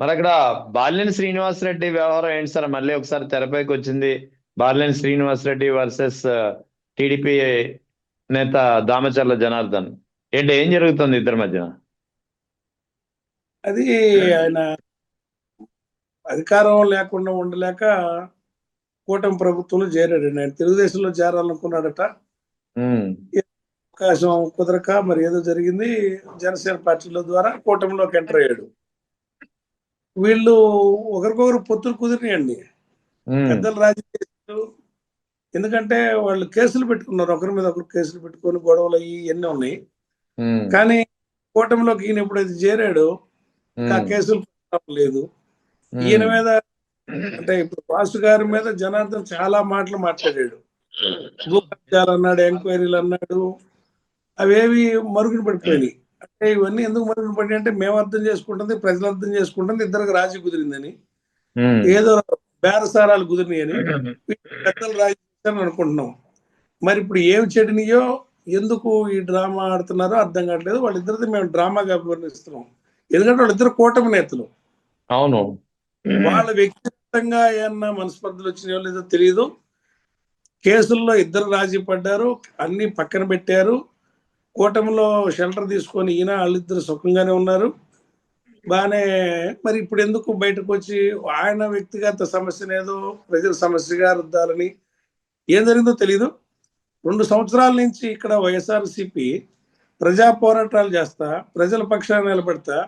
మరి అక్కడ బాలినేని శ్రీనివాసరెడ్డి వ్యవహారం ఏంటి సార్? మళ్ళీ ఒకసారి తెరపైకి వచ్చింది. బాలినేని శ్రీనివాసరెడ్డి వర్సెస్ టీడీపీ నేత దామచర్ల జనార్దన్. ఏంటి, ఏం జరుగుతుంది ఇద్దరి మధ్యన? అది ఆయన అధికారం లేకుండా ఉండలేక కూటమి ప్రభుత్వంలో చేరాడండి. ఆయన తెలుగుదేశంలో చేరాలనుకున్నాడట. ఉమ్, ఈ అవకాశం కుదరక మరి ఏదో జరిగింది. జనసేన పార్టీల ద్వారా కూటమిలోకి ఎంటర్ అయ్యాడు. వీళ్ళు ఒకరికొకరు పొత్తులు కుదిరినాయండి. ఉమ్, పెద్దలు రాజకీయాలు. ఎందుకంటే వాళ్ళు కేసులు పెట్టుకున్నారు, ఒకరి మీద ఒకరు కేసులు పెట్టుకొని గొడవలు అయ్యి ఎన్ని ఉన్నాయి. ఉమ్, కానీ కూటమిలోకి ఈయన ఎప్పుడైతే చేరాడో ఆ ఉమ్, కేసులు లేదు. ఈయన ఉమ్, మీద అంటే ఇప్పుడు వాసు గారి మీద జనార్దన్ చాలా మాటలు మాట్లాడాడు. భూ కబ్జాలు అన్నాడు, ఎంక్వైరీలు అన్నాడు. అవేవి మరుగున పడిపోయినాయి. అంటే ఇవన్నీ ఎందుకు మరుగున పడినాయి అంటే మేము అర్థం చేసుకుంటుంది, ప్రజలు అర్థం చేసుకుంటుంది, ఇద్దరికి రాజీ కుదిరిందని, ఉమ్, ఏదో బేరసారాలు కుదిరినాయని పెద్దలు రాజీ చేశారని అనుకుంటున్నాం. మరి ఇప్పుడు ఏమి చెడినాయో, ఎందుకు ఈ డ్రామా ఆడుతున్నారో అర్థం కావట్లేదు. వాళ్ళిద్దరిది మేము డ్రామాగా అభివర్ణిస్తున్నాం. ఎందుకంటే వాళ్ళిద్దరు కూటమి నేతలు. అవును. వాళ్ళ వ్యక్తిగతంగా ఏమన్నా మనస్పర్ధలు వచ్చినాయో లేదో తెలియదు. కేసుల్లో ఇద్దరు రాజీ పడ్డారు, అన్ని పక్కన పెట్టారు. కూటమిలో షెల్టర్ తీసుకొని ఈయన వాళ్ళిద్దరు సుఖంగానే ఉన్నారు, బాగానే. మరి ఇప్పుడు ఎందుకు బయటకు వచ్చి ఆయన వ్యక్తిగత సమస్యను ఏదో ప్రజల సమస్యగా రుద్దాలని? ఏం జరిగిందో తెలీదు. 2 సంవత్సరాల నుంచి ఇక్కడ వైఎస్ఆర్సీపీ ప్రజా పోరాటాలు చేస్తా, ప్రజల పక్షాన నిలబెడతా,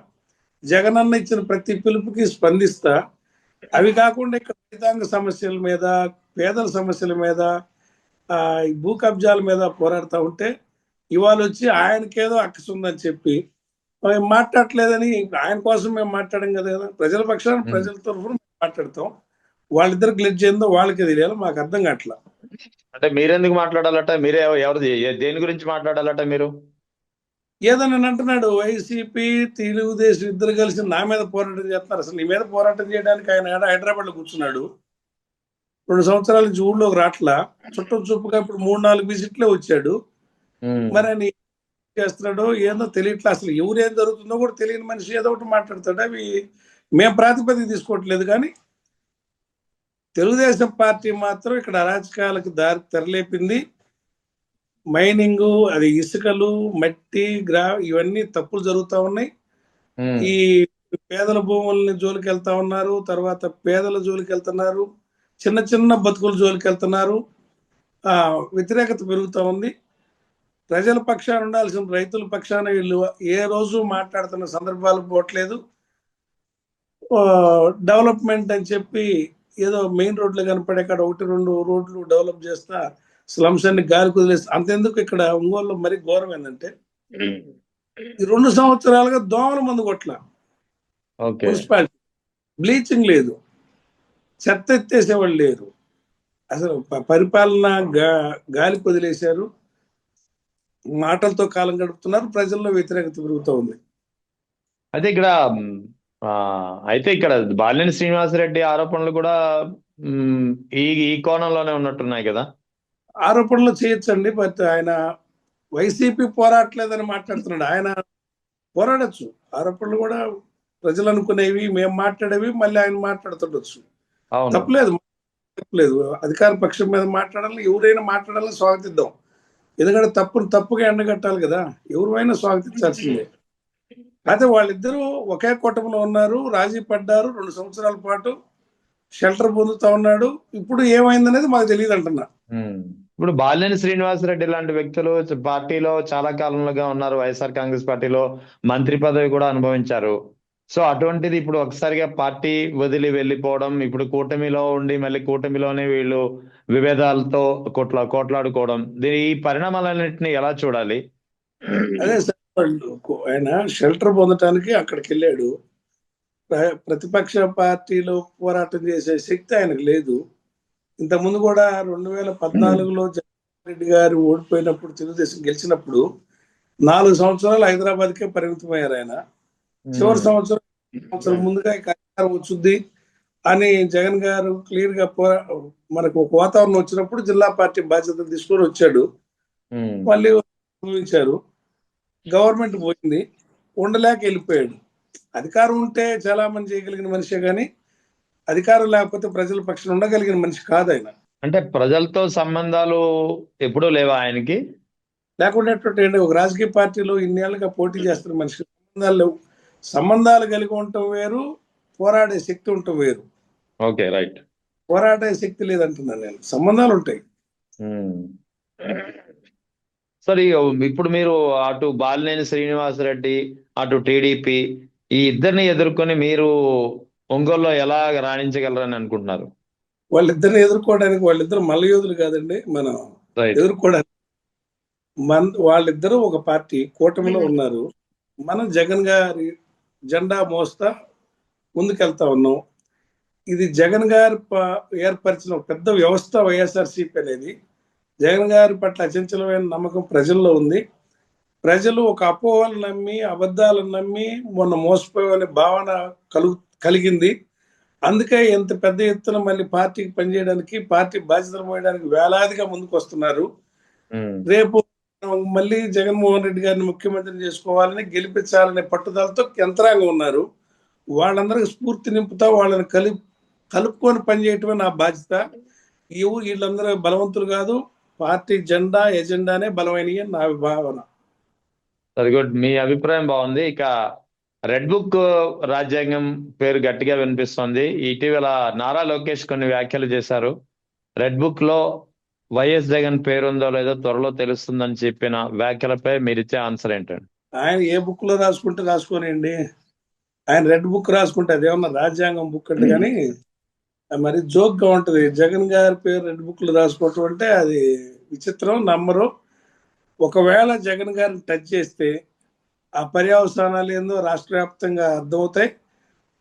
జగనన్న ఇచ్చిన ప్రతి పిలుపుకి స్పందిస్తా, అవి కాకుండా ఇక్కడ రైతాంగ సమస్యల మీద, పేదల సమస్యల మీద, ఈ భూ కబ్జాల మీద పోరాడుతూ ఉంటే ఇవాళ వచ్చి ఆయనకేదో అక్కసు ఉందని చెప్పి మేము మాట్లాడలేదని, ఆయన కోసం మేము మాట్లాడాం కదా. ప్రజల పక్షాన ఉమ్. ప్రజల తరఫున మాట్లాడతాం. వాళ్ళిద్దరు గ్లిడ్జ్ ఏందో వాళ్ళకే తెలియాలి, మాకు అర్థం కావట్లా. అంటే మీరెందుకు మాట్లాడాలట? మీరే ఎవరు దేని గురించి మాట్లాడాలట మీరు? ఏదో నేను అంటున్నాడు, వైసీపీ తెలుగుదేశం ఇద్దరు కలిసి నా మీద పోరాటం చేస్తున్నారు. అసలు నీ మీద పోరాటం చేయడానికి ఆయన హైదరాబాద్ లో కూర్చున్నాడు. 2 సంవత్సరాల నుంచి ఊళ్ళోకి రాట్లా. చుట్టం చూపుగా ఇప్పుడు 3-4 విజిట్లే వచ్చాడు. ఉమ్. మరి ఆయన ఏం చేస్తున్నాడో ఏందో తెలియట్లా. అసలు ఎవరేం జరుగుతుందో కూడా తెలియని మనిషి ఏదో ఒకటి మాట్లాడతాడు. అవి మేము ప్రాతిపదిక తీసుకోవట్లేదు. కానీ తెలుగుదేశం పార్టీ మాత్రం ఇక్కడ అరాచకాలకు దారి తెరలేపింది. మైనింగ్, అది ఇసుకలు, మట్టి, ఇవన్నీ తప్పులు జరుగుతూ ఉన్నాయి. ఉమ్. ఈ పేదల భూముల్ని జోలికి వెళ్తా ఉన్నారు, తర్వాత పేదల జోలికి వెళ్తున్నారు, చిన్న చిన్న బతుకుల జోలికి వెళ్తున్నారు. వ్యతిరేకత పెరుగుతూ ఉంది. ప్రజల పక్షాన ఉండాల్సిన రైతుల పక్షాన వీళ్ళు ఏ రోజు మాట్లాడుతున్న సందర్భాలు పోవట్లేదు. డెవలప్మెంట్ అని చెప్పి ఏదో మెయిన్ రోడ్లు కనపడే కాడ 1-2 రోడ్లు డెవలప్ చేస్తా స్లమ్స్ అన్ని గాలి కుదిలేస్తా. అంతెందుకు, ఇక్కడ ఒంగోలులో మరీ ఘోరం ఏంటంటే ఈ 2 సంవత్సరాలుగా దోమల మందు కొట్ల ఓకే. మున్సిపాలిటీ, బ్లీచింగ్ లేదు, చెత్త ఎత్తేసేవాళ్ళు లేరు. అసలు పరిపాలన గాలి వదిలేశారు. మాటలతో కాలం గడుపుతున్నారు. ప్రజల్లో వ్యతిరేకత పెరుగుతూ ఉంది. అయితే ఇక్కడ ఆ, అయితే ఇక్కడ బాలినేని శ్రీనివాసరెడ్డి ఆరోపణలు కూడా మ్, ఈ ఈ కోణంలోనే ఉన్నట్టున్నాయి కదా. ఆరోపణలు చేయొచ్చండి, బట్ ఆయన వైసీపీ పోరాటలేదని మాట్లాడుతున్నాడు. ఆయన పోరాడచ్చు. ఆరోపణలు కూడా ప్రజలు అనుకునేవి, మేము మాట్లాడేవి మళ్ళీ ఆయన మాట్లాడుతుండొచ్చు. అవును. తప్పలేదు, తప్పలేదు. అధికార పక్షం మీద మాట్లాడాలి, ఎవరైనా మాట్లాడాలని స్వాగతిద్దాం. ఎందుకంటే తప్పును తప్పుగా ఎండగట్టాలి కదా, ఎవరైనా స్వాగతించాల్సిందే. అయితే వాళ్ళిద్దరూ ఒకే కూటమిలో ఉన్నారు, రాజీ పడ్డారు. 2 సంవత్సరాల పాటు షెల్టర్ పొందుతా ఉన్నాడు. ఇప్పుడు ఏమైందనేది మాకు తెలియదు అంటున్నా. ఇప్పుడు బాలినేని శ్రీనివాసరెడ్డి లాంటి వ్యక్తులు పార్టీలో చాలా కాలంలోగా ఉన్నారు. వైఎస్ఆర్ కాంగ్రెస్ పార్టీలో మంత్రి పదవి కూడా అనుభవించారు. సో అటువంటిది ఇప్పుడు ఒకసారిగా పార్టీ వదిలి వెళ్ళిపోవడం, ఇప్పుడు కూటమిలో ఉండి మళ్ళీ కూటమిలోనే వీళ్ళు విభేదాలతో కోట్లాడుకోవడం, ఈ పరిణామాలన్నింటినీ ఎలా చూడాలి? అదే సార్, ఆయన షెల్టర్ పొందటానికి అక్కడికి వెళ్ళాడు. ప్రతిపక్ష పార్టీలో పోరాటం చేసే శక్తి ఆయనకు లేదు. ఇంతకుముందు కూడా 2014లో జగన్మోహన్ రెడ్డి గారు ఓడిపోయినప్పుడు, తెలుగుదేశం గెలిచినప్పుడు 4 సంవత్సరాలు హైదరాబాద్కే పరిమితమయ్యారు ఆయన. చివరి సంవత్సరం ముందుగా ఇక అధికారం వచ్చుద్ది అని జగన్ గారు క్లియర్ గా మనకు ఒక వాతావరణం వచ్చినప్పుడు జిల్లా పార్టీ బాధ్యతలు తీసుకొని వచ్చాడు. మళ్ళీ అనుభవించారు. గవర్నమెంట్ పోయింది, ఉండలేక వెళ్ళిపోయాడు. అధికారం ఉంటే చాలా మంది చేయగలిగిన మనిషే కానీ అధికారం లేకపోతే ప్రజల పక్షాన ఉండగలిగిన మనిషి కాదు ఆయన. అంటే ప్రజలతో సంబంధాలు ఎప్పుడూ లేవా ఆయనకి? లేకుండా ఒక రాజకీయ పార్టీలో ఇన్నేళ్లుగా పోటీ చేస్తున్న మనిషి సంబంధాలు లేవు. సంబంధాలు కలిగి ఉండటం వేరు, పోరాడే శక్తి ఉండటం వేరు. Okay, right. పోరాడే శక్తి లేదంటున్నాను నేను, సంబంధాలు ఉంటాయి. సరే, ఇప్పుడు మీరు అటు బాలినేని శ్రీనివాసరెడ్డి, అటు టీడీపీ, ఈ ఇద్దరిని ఎదుర్కొని మీరు ఒంగోలులో ఎలా రాణించగలరని అనుకుంటున్నారు? వాళ్ళిద్దరిని ఎదుర్కోవడానికి, వాళ్ళిద్దరు మల్లయోధులు కాదండి, మనం రైట్. ఎదుర్కోవడానికి వాళ్ళిద్దరూ ఒక పార్టీ కూటమిలో ఉన్నారు. మనం జగన్ గారి జెండా మోస్తా ముందుకెళ్తా ఉన్నాం. ఇది జగన్ గారు ఏర్పరిచిన ఒక పెద్ద వ్యవస్థ వైఎస్ఆర్సీపీ అనేది. జగన్ గారి పట్ల అచంచలమైన నమ్మకం ప్రజల్లో ఉంది. ప్రజలు ఒక అపోహలు నమ్మి, అబద్ధాలను నమ్మి మొన్న మోసపోయే భావన కలిగింది. అందుకే ఇంత పెద్ద ఎత్తున మళ్ళీ పార్టీకి పనిచేయడానికి, పార్టీ బాధ్యతలు మోయడానికి వేలాదిగా ముందుకు వస్తున్నారు. రేపు మళ్ళీ జగన్మోహన్ రెడ్డి గారిని ముఖ్యమంత్రిని చేసుకోవాలని, గెలిపించాలనే పట్టుదలతో యంత్రాంగం ఉన్నారు. వాళ్ళందరికీ స్ఫూర్తి నింపుతా వాళ్ళని కలుపుకొని పనిచేయటమే నా బాధ్యత. వీళ్ళందరూ బలవంతులు కాదు, పార్టీ జెండా ఎజెండానే బలమైనవి నా భావన. వెరీ గుడ్, మీ అభిప్రాయం బాగుంది. ఇక రెడ్ బుక్ రాజ్యాంగం పేరు గట్టిగా వినిపిస్తోంది. ఇటీవల నారా లోకేష్ కొన్ని వ్యాఖ్యలు చేశారు. రెడ్ బుక్ లో వైఎస్ జగన్ పేరుందో లేదో త్వరలో తెలుస్తుందని చెప్పిన వ్యాఖ్యలపై మీరిచ్చే ఆన్సర్ ఏంటండి? ఆయన ఏ బుక్ లో రాసుకుంటే రాసుకోనండి, ఆయన రెడ్ బుక్ రాసుకుంటే అదేమన్నా రాజ్యాంగం బుక్ అంటే కానీ మరి జోక్ గా ఉంటది. జగన్ గారి పేరు రెడ్ బుక్ లో రాసుకోవటం అంటే అది విచిత్రం, నమ్మరు. ఒకవేళ జగన్ గారిని టచ్ చేస్తే ఆ పర్యవసానాలు ఏందో రాష్ట్ర వ్యాప్తంగా అర్థమవుతాయి.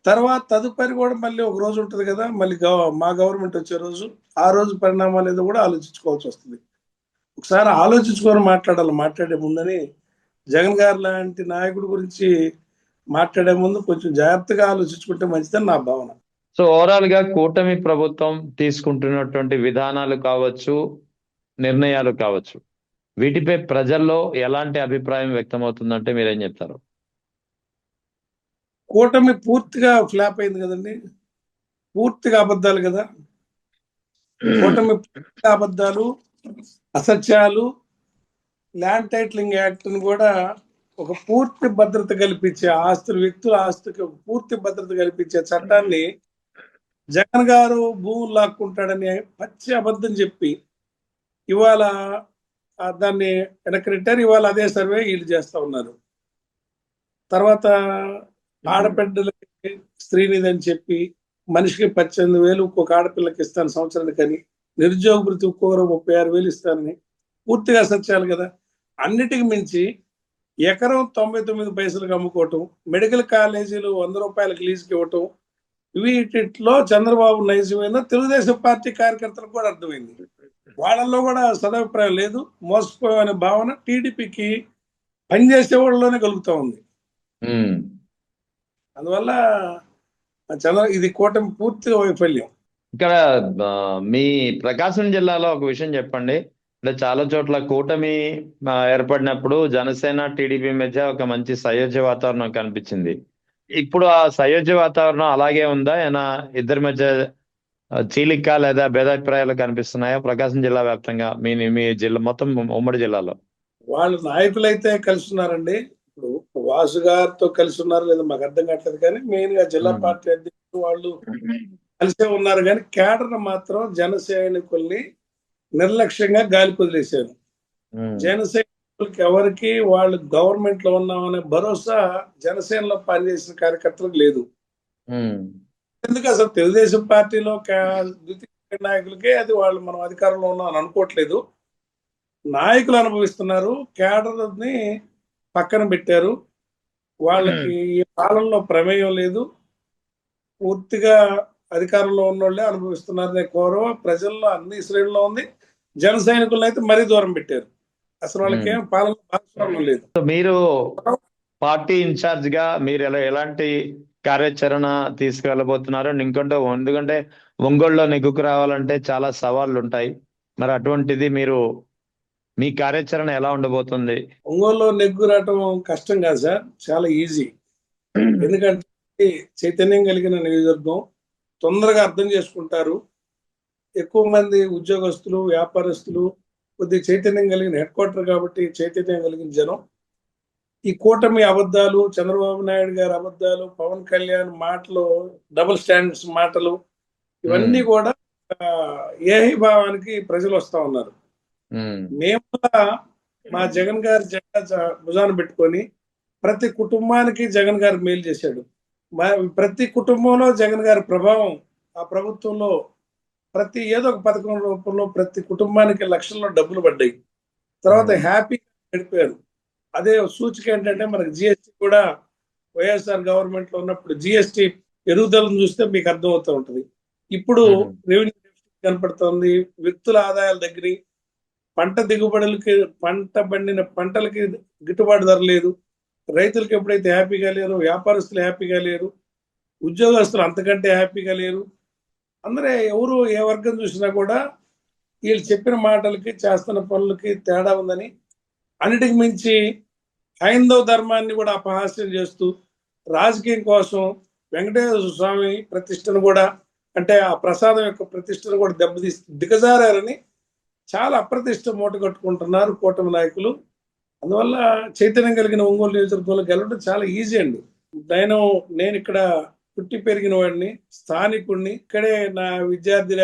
తర్వాత తదుపరి కూడా మళ్ళీ ఒక రోజు ఉంటుంది కదా, మళ్ళీ మా గవర్నమెంట్ వచ్చే రోజు, ఆ రోజు పరిణామాలు ఏదో కూడా ఆలోచించుకోవాల్సి వస్తుంది. ఒకసారి ఆలోచించుకొని మాట్లాడాలి మాట్లాడే ముందని. జగన్ గారు లాంటి నాయకుడి గురించి మాట్లాడే ముందు కొంచెం జాగ్రత్తగా ఆలోచించుకుంటే మంచిదని నా భావన. సో ఓవరాల్ గా కూటమి ప్రభుత్వం తీసుకుంటున్నటువంటి విధానాలు కావచ్చు, నిర్ణయాలు కావచ్చు, వీటిపై ప్రజల్లో ఎలాంటి అభిప్రాయం వ్యక్తమవుతుందంటే మీరేం చెప్తారు? కూటమి పూర్తిగా ఫ్లాప్ అయింది కదండి, పూర్తిగా అబద్ధాలు కదా. కూటమి పూర్తిగా అబద్ధాలు, అసత్యాలు. ల్యాండ్ టైటిలింగ్ యాక్ట్ ని కూడా ఒక పూర్తి భద్రత కల్పించే, వ్యక్తుల ఆస్తుకి ఒక పూర్తి భద్రత కల్పించే చట్టాన్ని జగన్ గారు భూములు లాక్కుంటాడని పచ్చి అబద్ధం చెప్పి ఇవాళ దాన్ని వెనక్కినట్టారు. ఇవాళ అదే సర్వే వీళ్ళు చేస్తా ఉన్నారు. తర్వాత ఆడపిల్లలకి స్త్రీనిధి అని చెప్పి మనిషికి 18,000 ఒక్కొక్క ఆడపిల్లకి ఇస్తాను సంవత్సరానికని, నిరుద్యోగ భృతి ఒక్కొక్కరు 36,000 ఇస్తానని పూర్తిగా సత్యాలు కదా. అన్నిటికి మించి ఎకరం 99 పైసలకు అమ్ముకోవటం, మెడికల్ కాలేజీలు 100 రూపాయలకు లీజుకి ఇవ్వటం, వీటిలో చంద్రబాబు నైజమైందో తెలుగుదేశం పార్టీ కార్యకర్తలకు కూడా అర్థమైంది. వాళ్ళల్లో కూడా సదాభిప్రాయం లేదు, మోసపోయే భావన టీడీపీకి పనిచేసే వాళ్ళలోనే కలుగుతూ ఉంది. అందువల్ల ఇది కూటమి పూర్తిగా వైఫల్యం. ఇక్కడ మీ ప్రకాశం జిల్లాలో ఒక విషయం చెప్పండి. అంటే చాలా చోట్ల కూటమి ఏర్పడినప్పుడు జనసేన టీడీపీ మధ్య ఒక మంచి సయోధ్య వాతావరణం కనిపించింది. ఇప్పుడు ఆ సయోధ్య వాతావరణం అలాగే ఉందా? ఏనా ఇద్దరి మధ్య చీలిక లేదా భేదాభిప్రాయాలు కనిపిస్తున్నాయా ప్రకాశం జిల్లా వ్యాప్తంగా, మీ జిల్లా మొత్తం ఉమ్మడి జిల్లాలో? వాళ్ళ నాయకులు అయితే కలిసి ఉన్నారండి. ఇప్పుడు వాసు గారితో కలిసి ఉన్నారు లేదా మాకు అర్థం కావట్లేదు, కానీ మెయిన్ గా జిల్లా పార్టీ అధ్యక్షులు వాళ్ళు కలిసే ఉన్నారు. కానీ కేడర్ మాత్రం జన సైనికుల్ని నిర్లక్ష్యంగా గాలి కుదిలేశారు. జన సైనికులకి ఎవరికి వాళ్ళు గవర్నమెంట్ లో ఉన్నామనే భరోసా జనసేనలో పనిచేసిన కార్యకర్తలకు లేదు. ఎందుకు అసలు తెలుగుదేశం పార్టీలో ద్వితీయ నాయకులకే అది వాళ్ళు మనం అధికారంలో ఉన్నాం అని అనుకోవట్లేదు. నాయకులు అనుభవిస్తున్నారు, కేడర్ ని పక్కన పెట్టారు. వాళ్ళకి ఈ పాలనలో ప్రమేయం లేదు, పూర్తిగా అధికారంలో ఉన్నోళ్లే అనుభవిస్తున్నారనే గౌరవ ప్రజల్లో అన్ని శ్రేణుల్లో ఉంది. జన సైనికులను అయితే మరీ దూరం పెట్టారు, అసలు వాళ్ళకేం పాలన భాగస్వామ్యం లేదు. మీరు పార్టీ ఇన్ఛార్జ్ గా మీరు ఎలాంటి కార్యాచరణ తీసుకెళ్ళబోతున్నారు? ఎందుకంటే ఒంగోలులో నెగ్గుకు రావాలంటే చాలా సవాళ్లు ఉంటాయి. మరి అటువంటిది మీ కార్యాచరణ ఎలా ఉండబోతుంది? ఒంగోలులో నెగ్గు రావటం కష్టం కాదు సార్, చాలా ఈజీ. ఎందుకంటే చైతన్యం కలిగిన నియోజకవర్గం, తొందరగా అర్థం చేసుకుంటారు. ఎక్కువ మంది ఉద్యోగస్తులు, వ్యాపారస్తులు, కొద్దిగా చైతన్యం కలిగిన హెడ్ క్వార్టర్ కాబట్టి చైతన్యం కలిగిన జనం. ఈ కూటమి అబద్ధాలు, చంద్రబాబు నాయుడు గారి అబద్ధాలు, పవన్ కళ్యాణ్ మాటలు, డబుల్ స్టాండర్డ్స్ మాటలు, ఇవన్నీ కూడా ఏహీభావానికి ప్రజలు వస్తా ఉన్నారు. మేము కూడా మా జగన్ గారి జెండా భుజాన పెట్టుకొని ప్రతి కుటుంబానికి జగన్ గారు మేలు చేశాడు. ప్రతి కుటుంబంలో జగన్ గారి ప్రభావం, ఆ ప్రభుత్వంలో ప్రతి ఏదో ఒక పథకం రూపంలో ప్రతి కుటుంబానికి లక్షల్లో డబ్బులు పడ్డాయి. తర్వాత హ్యాపీగా గడిపారు. అదే సూచిక ఏంటంటే మనకి జిఎస్టీ కూడా వైఎస్ఆర్ గవర్నమెంట్ లో ఉన్నప్పుడు జిఎస్టీ ఎదుగుదలను చూస్తే మీకు అర్థమవుతూ ఉంటుంది. ఇప్పుడు రెవెన్యూ కనపడుతోంది. వ్యక్తుల ఆదాయాల దగ్గర పంట దిగుబడులకి, పంట పండిన పంటలకి గిట్టుబాటు ధర లేదు. రైతులకు ఎప్పుడైతే హ్యాపీగా లేరు, వ్యాపారస్తులు హ్యాపీగా లేరు, ఉద్యోగస్తులు అంతకంటే హ్యాపీగా లేరు. అందరూ ఎవరు ఏ వర్గం చూసినా కూడా వీళ్ళు చెప్పిన మాటలకి చేస్తున్న పనులకి తేడా ఉందని, అన్నిటికి మించి హైందవ ధర్మాన్ని కూడా అపహాస్యం చేస్తూ రాజకీయం కోసం వెంకటేశ్వర స్వామి ప్రతిష్టను కూడా, అంటే ఆ ప్రసాదం యొక్క ప్రతిష్టను కూడా దిగజారని చాలా అప్రతిష్ట మూట కట్టుకుంటున్నారు కూటమి నాయకులు. అందువల్ల చైతన్యం కలిగిన ఒంగోలు నియోజకవర్గంలో గెలవడం చాలా ఈజీ అండి. నేను ఇక్కడ పుట్టి పెరిగిన వాడిని, స్థానికుడిని. ఇక్కడే నా విద్యార్థి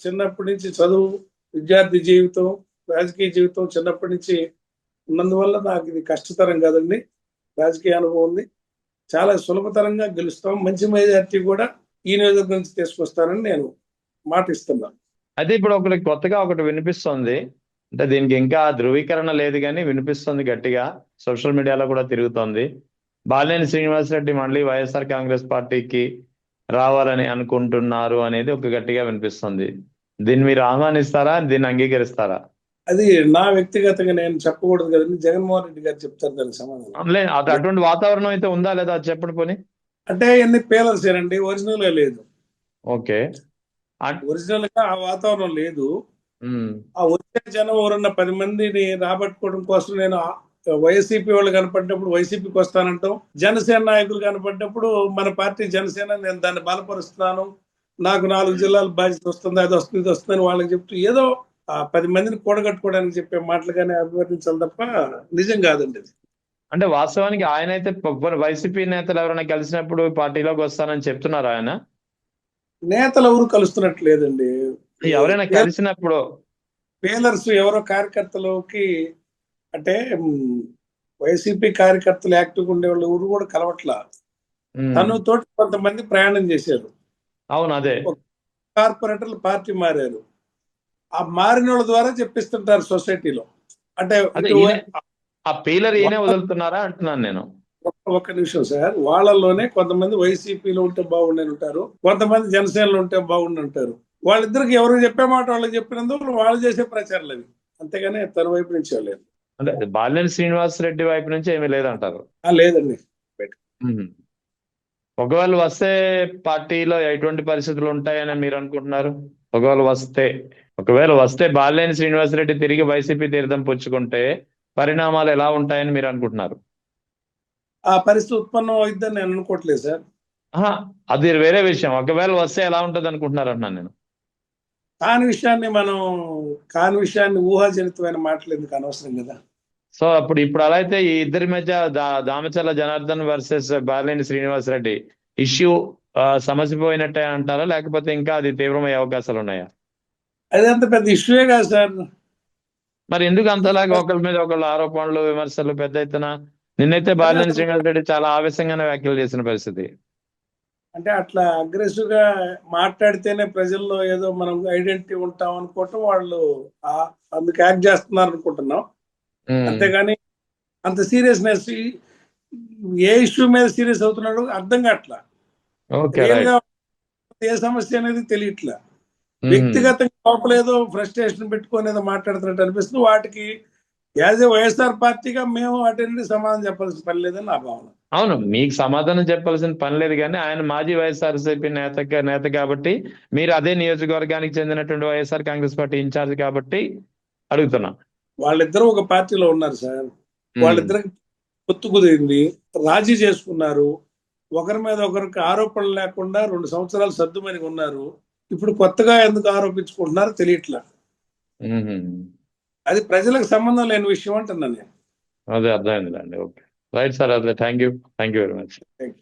చిన్నప్పటి నుంచి చదువు, విద్యార్థి జీవితం, రాజకీయ జీవితం చిన్నప్పటి నుంచి ఉన్నందువల్ల నాకు ఇది కష్టతరం కాదండి. రాజకీయ అనుభవం ఉంది. చాలా సులభతరంగా గెలుస్తాం. మంచి మెజార్టీ కూడా ఈ నియోజకవర్గం నుంచి తీసుకొస్తానని నేను మాట ఇస్తున్నాను. అయితే ఇప్పుడు కొత్తగా ఒకటి వినిపిస్తుంది, అంటే దీనికి ఇంకా ధృవీకరణ లేదు కానీ వినిపిస్తుంది గట్టిగా, సోషల్ మీడియాలో కూడా తిరుగుతోంది. బాలినేని శ్రీనివాసరెడ్డి మళ్ళీ వైఎస్ఆర్ కాంగ్రెస్ పార్టీకి రావాలని అనుకుంటున్నారు అనేది ఒక గట్టిగా వినిపిస్తుంది. దీన్ని మీరు ఆహ్వానిస్తారా, దీన్ని అంగీకరిస్తారా? అది నా వ్యక్తిగతంగా నేను చెప్పకూడదు కదండి, జగన్మోహన్ రెడ్డి గారు చెప్తారు దానికి సమాధానం. అటువంటి వాతావరణం అయితే ఉందా లేదా అది చెప్పండి పోనీ. అంటే ఎన్ని పేలర్స్ ఏనండి, ఒరిజినల్ గా లేదు. ఓకే, ఒరిజినల్ గా ఆ వాతావరణం లేదు. ఆ వచ్చే జనం ఎవరన్నా 10 మందిని రాబట్టుకోవడం కోసం నేను వైసీపీ వాళ్ళు కనపడినప్పుడు వైసీపీకి వస్తానంటాం, జనసేన నాయకులు కనపడినప్పుడు మన పార్టీ జనసేన, నేను దాన్ని బలపరుస్తున్నాను, నాకు 4 జిల్లాల బాధ్యత వస్తుంది, అది వస్తుంది, ఇది వస్తుందని వాళ్ళకి చెప్తూ ఏదో 10 మందిని కూడగట్టుకోవడానికి చెప్పే మాటలుగానే అభివర్ణించాలి తప్ప నిజం కాదండి అది. అంటే వాస్తవానికి ఆయన అయితే వైసీపీ నేతలు ఎవరైనా కలిసినప్పుడు పార్టీలోకి వస్తానని చెప్తున్నారు. ఆయన నేతలు ఎవరు కలుస్తున్నట్లేదండి. ఎవరైనా కలిసినప్పుడు పేలర్స్ ఎవరో కార్యకర్తలకి, అంటే వైసీపీ కార్యకర్తలు యాక్టివ్ ఉండేవాళ్ళు ఎవరు కూడా కలవట్లా. తను తోటి కొంతమంది ప్రయాణం చేశారు. అవును, అదే కార్పొరేటర్లు పార్టీ మారారు. ఆ మారిన వాళ్ళ ద్వారా చెప్పిస్తుంటారు సొసైటీలో. అంటే ఆ పీలర్ ఈయనే వదులుతున్నారా అంటున్నాను నేను. ఒక్క నిమిషం సార్, వాళ్ళలోనే కొంతమంది వైసీపీలో ఉంటే బాగుండని ఉంటారు, కొంతమంది జనసేనలో ఉంటే బాగుండి ఉంటారు. వాళ్ళిద్దరికి ఎవరు చెప్పే మాట వాళ్ళకి చెప్పినందుకు వాళ్ళు చేసే ప్రచారాలు అవి, అంతేగాని తన వైపు నుంచి లేదు. అంటే బాలినేని శ్రీనివాసరెడ్డి వైపు నుంచి ఏమీ లేదంటారు? లేదండి. ఒకవేళ వస్తే పార్టీలో ఎటువంటి పరిస్థితులు ఉంటాయని మీరు అనుకుంటున్నారు? ఒకవేళ వస్తే బాలినేని శ్రీనివాసరెడ్డి తిరిగి వైసీపీ తీర్థం పుచ్చుకుంటే పరిణామాలు ఎలా ఉంటాయని మీరు అనుకుంటున్నారు? ఆ పరిస్థితి ఉత్పన్నం అవుతుందని నేను అనుకోవట్లేదు సార్. అది వేరే విషయం. ఒకవేళ వస్తే ఎలా ఉంటుంది అనుకుంటున్నారు అంటున్నాను నేను. కాని విషయాన్ని ఊహాజనితమైన మాటలు ఎందుకు అనవసరం కదా. సో ఇప్పుడు అలా అయితే ఈ ఇద్దరి మధ్య దామచర్ల జనార్దన్ వర్సెస్ బాలినేని శ్రీనివాసరెడ్డి ఇష్యూ సమసిపోయినట్టే అంటారా, లేకపోతే ఇంకా అది తీవ్రమయ్యే అవకాశాలు ఉన్నాయా? అది అంత పెద్ద ఇష్యూయే కాదు సార్. మరి ఎందుకు అంతలాగా ఒకరి మీద ఒకళ్ళు ఆరోపణలు, విమర్శలు పెద్ద ఎత్తున? నిన్నైతే బాలినేని శ్రీనివాసరెడ్డి చాలా ఆవేశంగానే వ్యాఖ్యలు చేసిన పరిస్థితి. అంటే అట్లా అగ్రెసివ్ గా మాట్లాడితేనే ప్రజల్లో ఏదో మనం ఐడెంటిటీ ఉంటాం అనుకోవటం, వాళ్ళు అందుకు యాక్ట్ చేస్తున్నారు అనుకుంటున్నాం. అంతేగాని అంత సీరియస్నెస్, ఏ ఇష్యూ మీద సీరియస్ అవుతున్నాడు అర్థం కావట్లా. ఏ సమస్య అనేది తెలియట్లా. వ్యక్తిగతంగా లోపలేదో ఫ్రస్ట్రేషన్ పెట్టుకొని ఏదో మాట్లాడుతున్నట్టు అనిపిస్తుంది. వాటికి యాజ్ ఏ వైఎస్ఆర్ పార్టీగా మేము వాటిని సమాధానం చెప్పాల్సిన పని లేదని నా భావన. అవును, మీకు సమాధానం చెప్పాల్సిన పని లేదు, కానీ ఆయన మాజీ వైఎస్ఆర్సీపీ నేత కాబట్టి, మీరు అదే నియోజకవర్గానికి చెందినటువంటి వైఎస్ఆర్ కాంగ్రెస్ పార్టీ ఇన్ఛార్జ్ కాబట్టి అడుగుతున్నా. వాళ్ళిద్దరూ ఒక పార్టీలో ఉన్నారు సార్. వాళ్ళిద్దరికి పొత్తు కుదిరింది, రాజీ చేసుకున్నారు. ఒకరి మీద ఒకరికి ఆరోపణలు లేకుండా 2 సంవత్సరాలు సర్దుమని ఉన్నారు. ఇప్పుడు కొత్తగా ఎందుకు ఆరోపించుకుంటున్నారో తెలియట్లా. మ్మ్. అది ప్రజలకు సంబంధం లేని విషయం అంటున్నాను నేను. అదే అర్థమైందిలేండి. Okay, right sir. అదే thank you very much. Thank you.